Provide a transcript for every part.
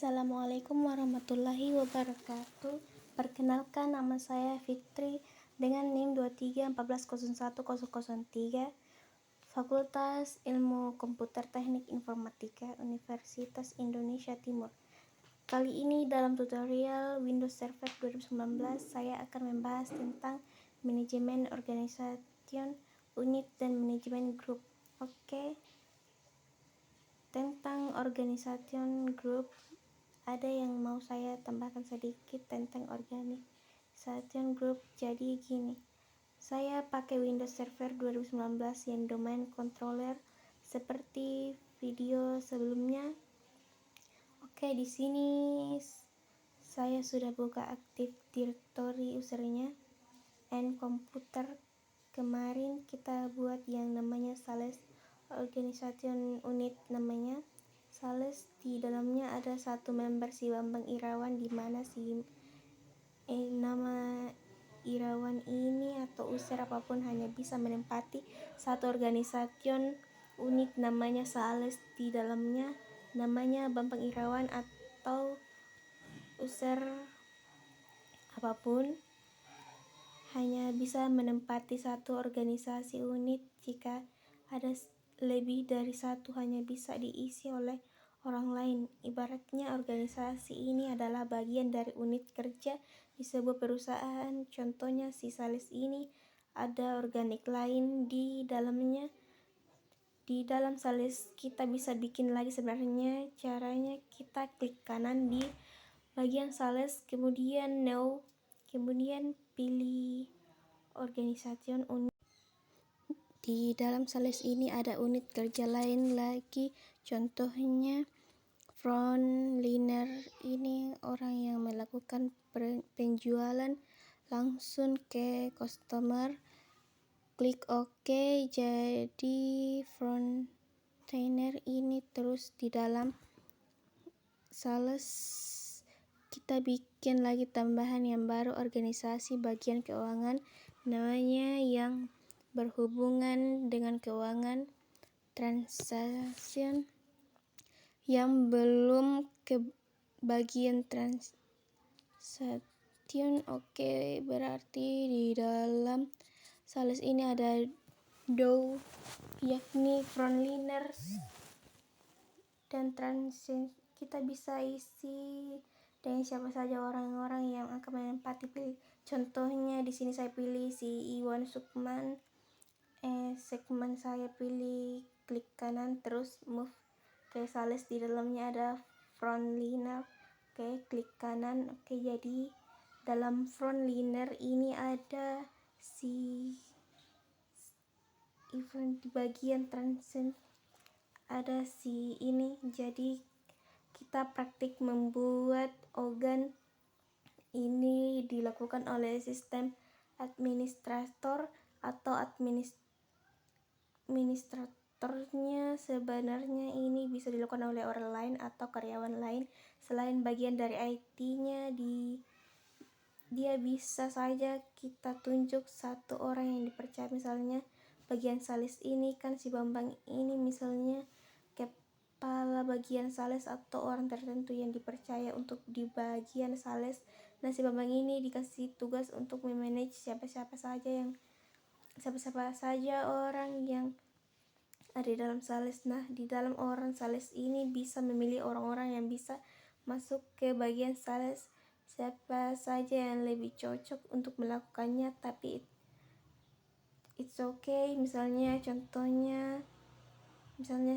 Assalamualaikum warahmatullahi wabarakatuh. Perkenalkan, nama saya Fitri dengan NIM 2314010003, Fakultas Ilmu Komputer Teknik Informatika, Universitas Indonesia Timur. Kali ini dalam tutorial Windows Server 2019 saya akan membahas tentang manajemen organisasi unit dan manajemen grup. Oke. Tentang organisasi grup, ada yang mau saya tambahkan sedikit tentang organisasi grup. Jadi gini, saya pakai Windows Server 2019 yang domain controller seperti video sebelumnya. Oke, di sini saya sudah buka Active Directory usernya and komputer. Kemarin kita buat yang namanya Sales Organization Unit, namanya Sales. Di dalamnya ada satu member si Bambang Irawan, di mana nama Irawan ini atau user apapun hanya bisa menempati satu organisasi unit namanya Sales. Di dalamnya namanya Bambang Irawan atau user apapun hanya bisa menempati satu organisasi unit. Jika ada lebih dari satu, hanya bisa diisi oleh orang lain. Ibaratnya organisasi ini adalah bagian dari unit kerja di sebuah perusahaan. Contohnya si Sales ini ada organik lain di dalamnya. Di dalam Sales kita bisa bikin lagi. Sebenarnya caranya kita klik kanan di bagian Sales, kemudian New, kemudian pilih organisasi unit. Di dalam Sales ini ada unit kerja lain lagi, contohnya frontliner. Ini orang yang melakukan penjualan langsung ke customer. Klik OK. Jadi frontliner ini terus di dalam Sales kita bikin lagi tambahan yang baru, organisasi bagian keuangan, namanya yang berhubungan dengan keuangan, transaction yang belum ke bagian transaction. Oke, berarti di dalam Sales ini ada DO, yakni frontliner, dan transaction. Kita bisa isi dengan siapa saja orang-orang yang akan menempati. Contohnya di sini saya pilih si Iwan Sukman. Segmen saya pilih, klik kanan terus move ke Sales. Di dalamnya ada frontliner. Oke, klik kanan. Oke, jadi dalam frontliner ini ada si event. Di bagian transaction ada si ini. Jadi kita praktik membuat organ ini dilakukan oleh sistem administrator atau administratornya. Sebenarnya ini bisa dilakukan oleh orang lain atau karyawan lain selain bagian dari IT-nya. Dia bisa saja kita tunjuk satu orang yang dipercaya. Misalnya bagian Sales ini kan si Bambang ini misalnya kepala bagian Sales atau orang tertentu yang dipercaya untuk di bagian Sales. Nah, si Bambang ini dikasih tugas untuk memanage siapa-siapa saja orang yang ada di dalam Sales. Nah, di dalam orang Sales ini bisa memilih orang-orang yang bisa masuk ke bagian Sales, siapa saja yang lebih cocok untuk melakukannya. Tapi it's okay. Misalnya contohnya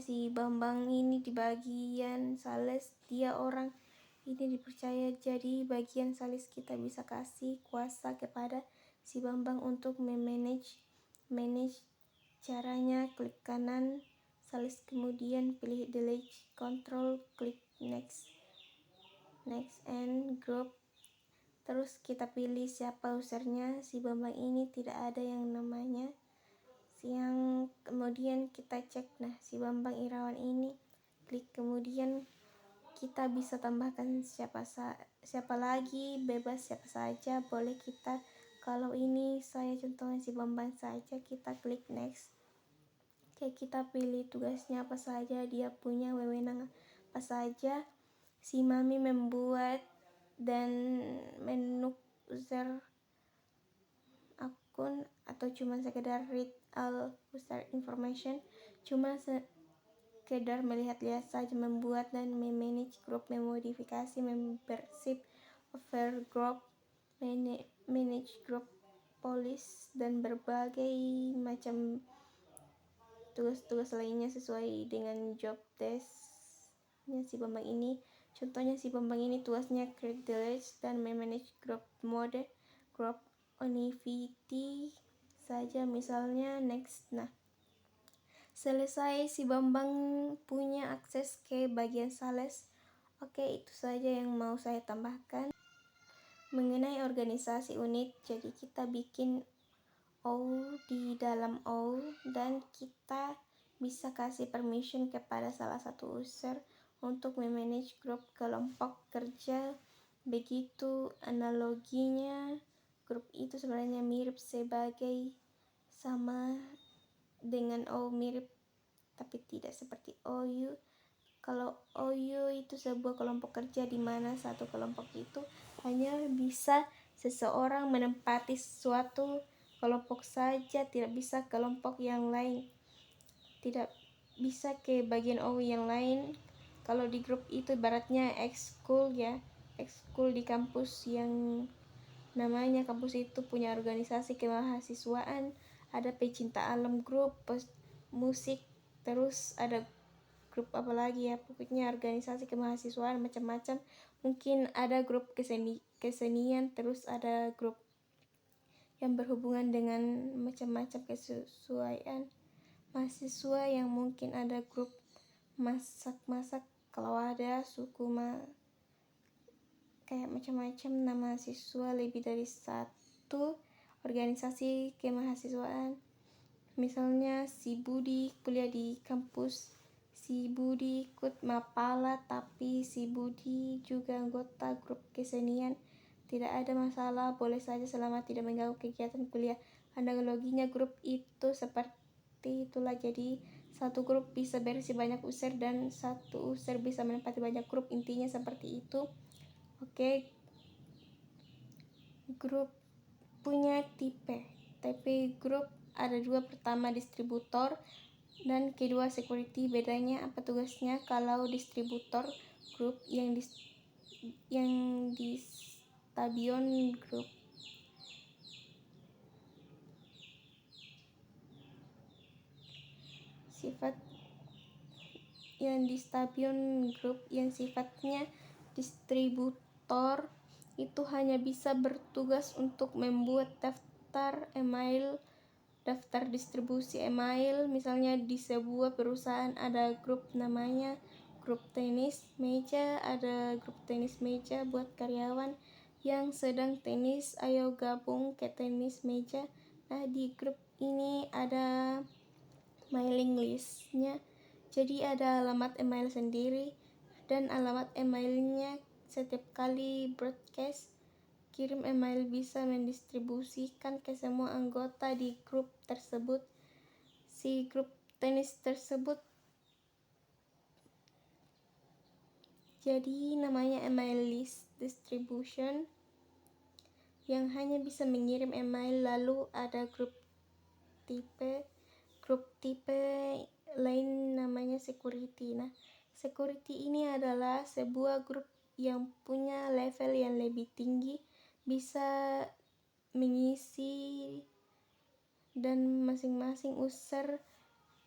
si Bambang ini di bagian Sales, dia orang ini dipercaya, jadi bagian Sales kita bisa kasih kuasa kepada si Bambang untuk manage. Caranya klik kanan Sales, kemudian pilih delete control, klik next and group. Terus kita pilih siapa usernya. Si Bambang ini tidak ada yang namanya yang kemudian kita cek. Nah, si Bambang Irawan ini klik, kemudian kita bisa tambahkan siapa lagi, bebas siapa saja boleh kita. Kalau ini saya contohnya si Bambang saja, kita klik next. Oke, kita pilih tugasnya apa saja, dia punya wewenang apa saja. si Mami membuat dan user akun atau cuma sekedar read all user information, cuma sekedar melihat-lihat saja, membuat dan memanage grup, memodifikasi membership, overgroup, manage group policy, dan berbagai macam tugas-tugas lainnya sesuai dengan job desk-nya si Bambang ini. Contohnya si Bambang ini tugasnya create the list dan manage group mode, group activity saja, misalnya next. Nah, selesai si Bambang punya akses ke bagian sales. Oke, itu saja yang mau saya tambahkan mengenai organisasi unit. Jadi kita bikin O di dalam O, dan kita bisa kasih permission kepada salah satu user untuk memanage grup kelompok kerja. Begitu analoginya, grup itu sebenarnya mirip sebagai sama dengan O, mirip tapi tidak seperti OU. Kalau OU itu sebuah kelompok kerja di mana satu kelompok itu hanya bisa seseorang menempati suatu kelompok saja, tidak bisa kelompok yang lain, tidak bisa ke bagian OU yang lain. Kalau di grup itu ibaratnya ekskul ya, ekskul di kampus yang namanya kampus itu punya organisasi kemahasiswaan, ada pecinta alam grup, musik, terus ada grup apa lagi ya, pokoknya organisasi kemahasiswaan macam-macam. Mungkin ada grup kesenian, terus ada grup yang berhubungan dengan macam-macam kesesuaian mahasiswa, yang mungkin ada grup masak-masak, kalau ada suku kayak macam-macam. Nama mahasiswa lebih dari satu organisasi kemahasiswaan. Misalnya si Budi kuliah di kampus, si Budi ikut Mapala, tapi si Budi juga anggota grup kesenian. Tidak ada masalah, boleh saja selama tidak mengganggu kegiatan kuliah. Analoginya grup itu seperti itulah. Jadi satu grup bisa berisi banyak user dan satu user bisa menempati banyak grup, intinya seperti itu. Oke, grup punya tipe grup ada dua, pertama distributor dan kedua security. Bedanya apa tugasnya? Kalau distributor grup yang di stadion grup, sifat yang di stadion grup yang sifatnya distributor itu hanya bisa bertugas untuk membuat daftar email, daftar distribusi email. Misalnya di sebuah perusahaan ada grup namanya grup tenis meja, ada grup tenis meja buat karyawan yang sedang tenis, ayo gabung ke tenis meja. Nah, di grup ini ada mailing listnya, jadi ada alamat email sendiri, dan alamat emailnya setiap kali broadcast kirim email bisa mendistribusikan ke semua anggota di grup tersebut. Si grup tenis tersebut jadi namanya email list distribution yang hanya bisa mengirim email. Lalu ada grup tipe lain namanya security. Nah, security ini adalah sebuah grup yang punya level yang lebih tinggi, bisa mengisi dan masing-masing user,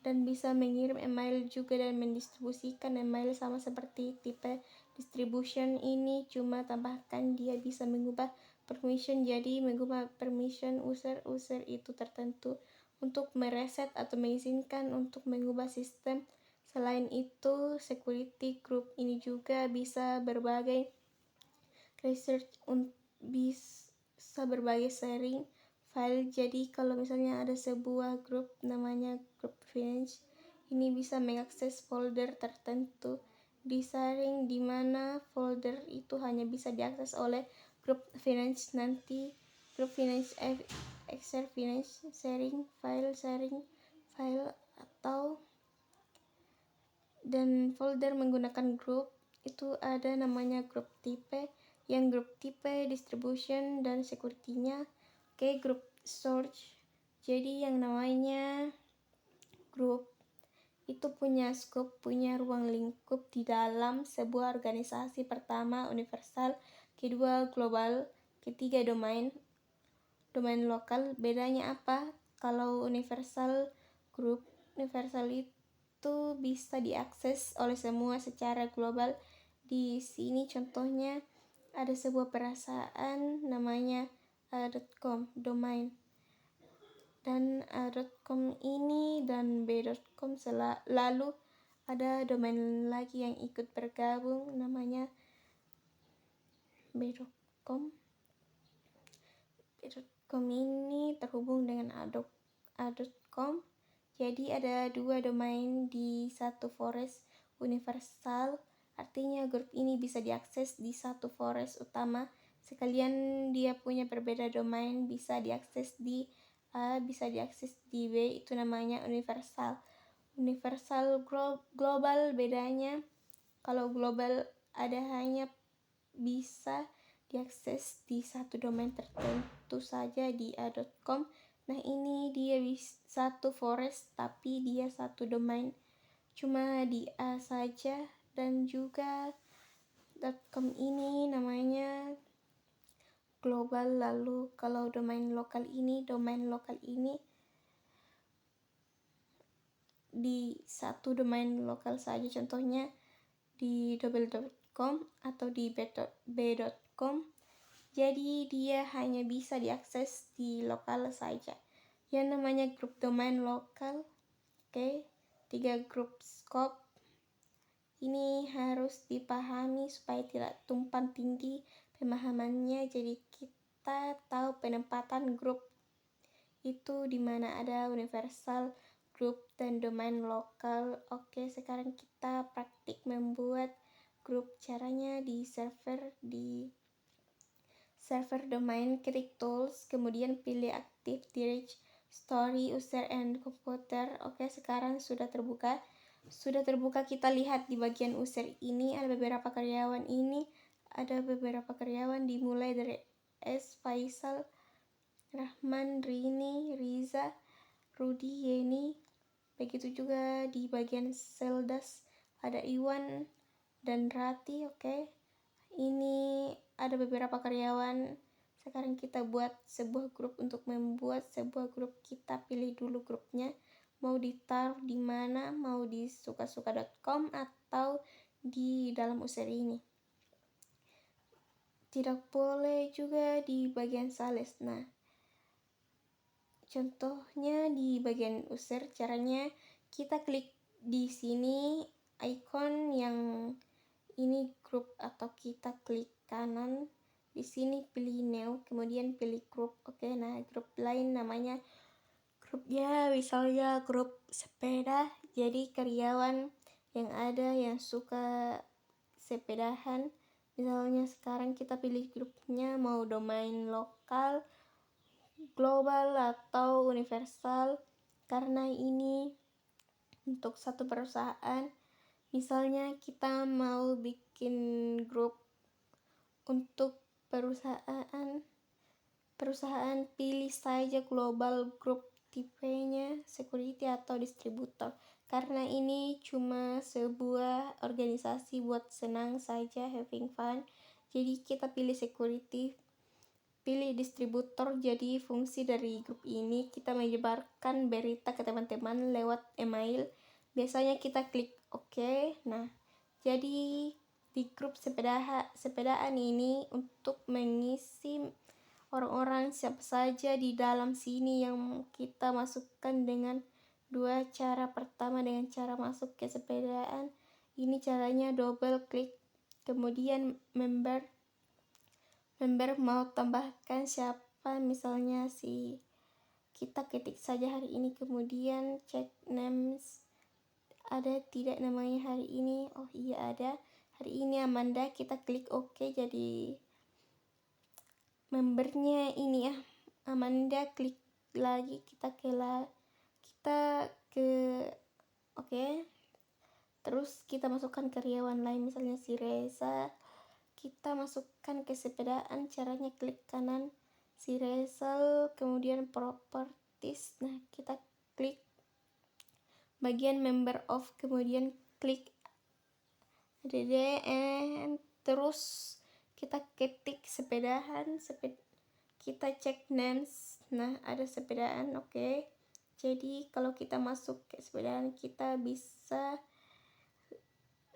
dan bisa mengirim email juga dan mendistribusikan email sama seperti tipe distribution ini, cuma tambahkan dia bisa mengubah permission. Jadi mengubah permission user itu tertentu untuk mereset atau mengizinkan untuk mengubah sistem. Selain itu, security group ini juga bisa berbagai research, bisa berbagai sharing file. Jadi kalau misalnya ada sebuah grup namanya grup finance, ini bisa mengakses folder tertentu di sharing, di mana folder itu hanya bisa diakses oleh grup finance. Nanti grup finance Excel finance sharing file atau dan folder menggunakan grup itu ada namanya grup tipe, yang grup tipe, distribution, dan security-nya. Oke, grup search. Jadi yang namanya grup itu punya scope, punya ruang lingkup di dalam sebuah organisasi. Pertama, universal, kedua, global, ketiga, domain lokal. Bedanya apa? Kalau universal itu bisa diakses oleh semua secara global. Di sini contohnya ada sebuah perasaan namanya a.com, domain. Dan a.com ini dan b.com lalu ada domain lagi yang ikut bergabung namanya b.com. b.com ini terhubung dengan a.com. Jadi ada dua domain di satu forest universal. Artinya grup ini bisa diakses di satu forest utama. Sekalian dia punya berbeda domain, bisa diakses di A, bisa diakses di B, itu namanya universal. Universal global bedanya, kalau global ada hanya bisa diakses di satu domain tertentu saja di a.com. Nah ini dia satu forest tapi dia satu domain cuma di A saja. Dan juga .com ini namanya global. Lalu kalau domain lokal ini di satu domain lokal saja, contohnya di double.com atau di b.com. Jadi dia hanya bisa diakses di lokal saja. Yang namanya grup domain lokal. Oke, 3 grup scope ini harus dipahami supaya tidak tumpang tindih pemahamannya. Jadi kita tahu penempatan grup itu di mana ada universal, grup, dan domain lokal. Oke, sekarang kita praktik membuat grup. Caranya di server domain, klik tools, kemudian pilih active directory, user and computer. Oke, sekarang sudah terbuka. Kita lihat di bagian user ini ada beberapa karyawan dimulai dari S, Faisal, Rahman, Rini, Riza, Rudi, Yeni. Begitu juga di bagian Seldas ada Iwan dan Rati. Oke, ini ada beberapa karyawan. Sekarang kita buat sebuah grup. Untuk membuat sebuah grup kita pilih dulu grupnya mau ditaruh di mana, mau di sukasuka.com atau di dalam user ini. Tidak boleh juga di bagian sales. Nah, contohnya di bagian user, caranya kita klik di sini icon yang ini grup, atau kita klik kanan di sini pilih new, kemudian pilih grup. Oke, nah grup lain namanya grupnya misalnya grup sepeda. Jadi karyawan yang ada yang suka sepedahan. Misalnya sekarang kita pilih grupnya mau domain lokal, global, atau universal. Karena ini untuk satu perusahaan. Misalnya kita mau bikin grup untuk perusahaan, pilih saja global, grup, tipenya security atau distributor. Karena ini cuma sebuah organisasi buat senang saja, having fun. Jadi kita pilih security, pilih distributor. Jadi fungsi dari grup ini kita menyebarkan berita ke teman-teman lewat email. Biasanya kita klik OK. Nah, jadi di grup sepedaan ini untuk mengisi orang-orang siapa saja di dalam sini yang kita masukkan dengan dua cara. Pertama dengan cara masuk ke sepedaan. Ini caranya double klik, kemudian member mau tambahkan siapa, misalnya kita ketik saja hari ini, kemudian check names. Ada tidak namanya hari ini? Oh iya ada. Hari ini Amanda, kita klik OK. Jadi membernya ini ya Amanda, klik lagi, kita ke OK. Terus kita masukkan karyawan lain, misalnya si Reza, kita masukkan ke sepedaan. Caranya klik kanan si Rizal, kemudian properties. Nah, kita klik bagian member of, kemudian klik add, terus kita ketik sepedaan, kita cek names. Nah, ada sepedaan, oke. Jadi kalau kita masuk ke sepedaan, kita bisa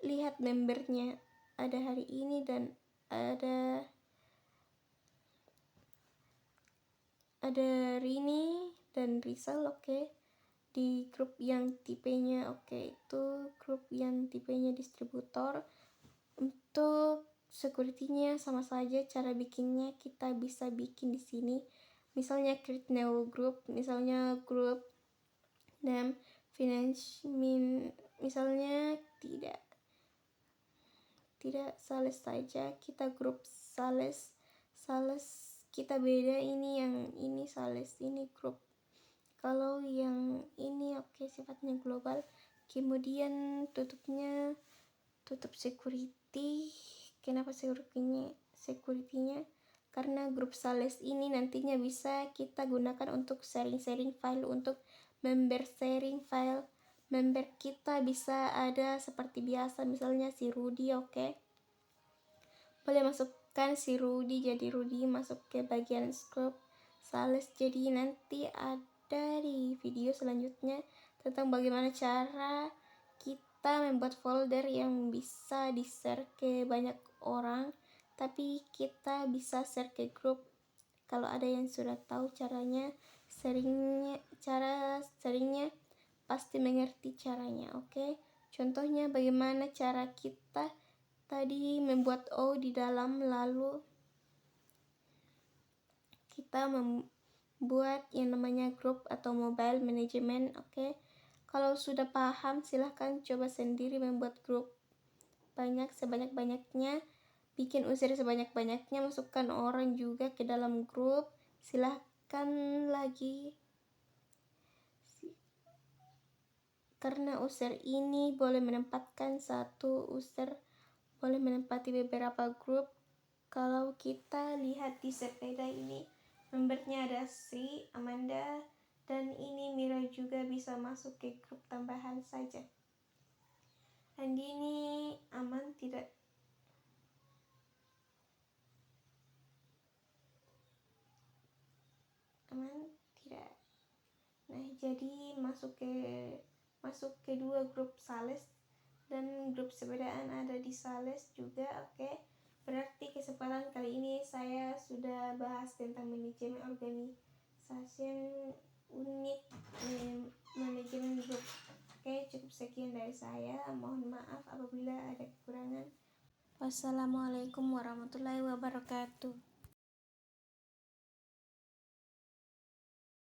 lihat membernya, ada hari ini dan ada Rini dan Rizal, oke. Di grup yang tipenya oke, itu grup yang tipenya distributor. Untuk security-nya sama saja, cara bikinnya kita bisa bikin di sini. Misalnya create new group, misalnya group name finance misalnya tidak sales saja, kita grup sales kita beda, ini yang ini sales, ini grup. Kalau yang ini oke, sifatnya global. Kemudian tutup security. Kenapa security-nya? Karena grup sales ini nantinya bisa kita gunakan untuk sharing file, untuk member sharing file. Member kita bisa ada seperti biasa, misalnya si Rudy, oke. Boleh masukkan si Rudy, jadi Rudy masuk ke bagian grup sales. Jadi nanti ada di video selanjutnya tentang bagaimana cara kita membuat folder yang bisa di-share ke banyak orang, tapi kita bisa share ke grup. Kalau ada yang sudah tahu cara sharingnya pasti mengerti caranya, oke. Contohnya bagaimana cara kita tadi membuat O di dalam, lalu kita membuat yang namanya grup atau mobile management, oke. Kalau sudah paham, silahkan coba sendiri membuat grup sebanyak-banyaknya, bikin user sebanyak-banyaknya, masukkan orang juga ke dalam grup. Silahkan lagi, karena user ini boleh menempatkan satu user boleh menempati beberapa grup. Kalau kita lihat di sepeda ini, membernya ada Sri, Amanda, dan ini Mira juga bisa masuk ke grup tambahan saja. Andini aman tidak? Aman tidak? Nah, jadi masuk ke dua grup sales dan grup sepedaan ada di sales juga, oke. Berarti kesempatan kali ini saya sudah bahas tentang manajemen organisasi unit, manajemen grup. Oke, cukup sekian dari saya. Mohon maaf apabila ada kekurangan. Wassalamualaikum warahmatullahi wabarakatuh.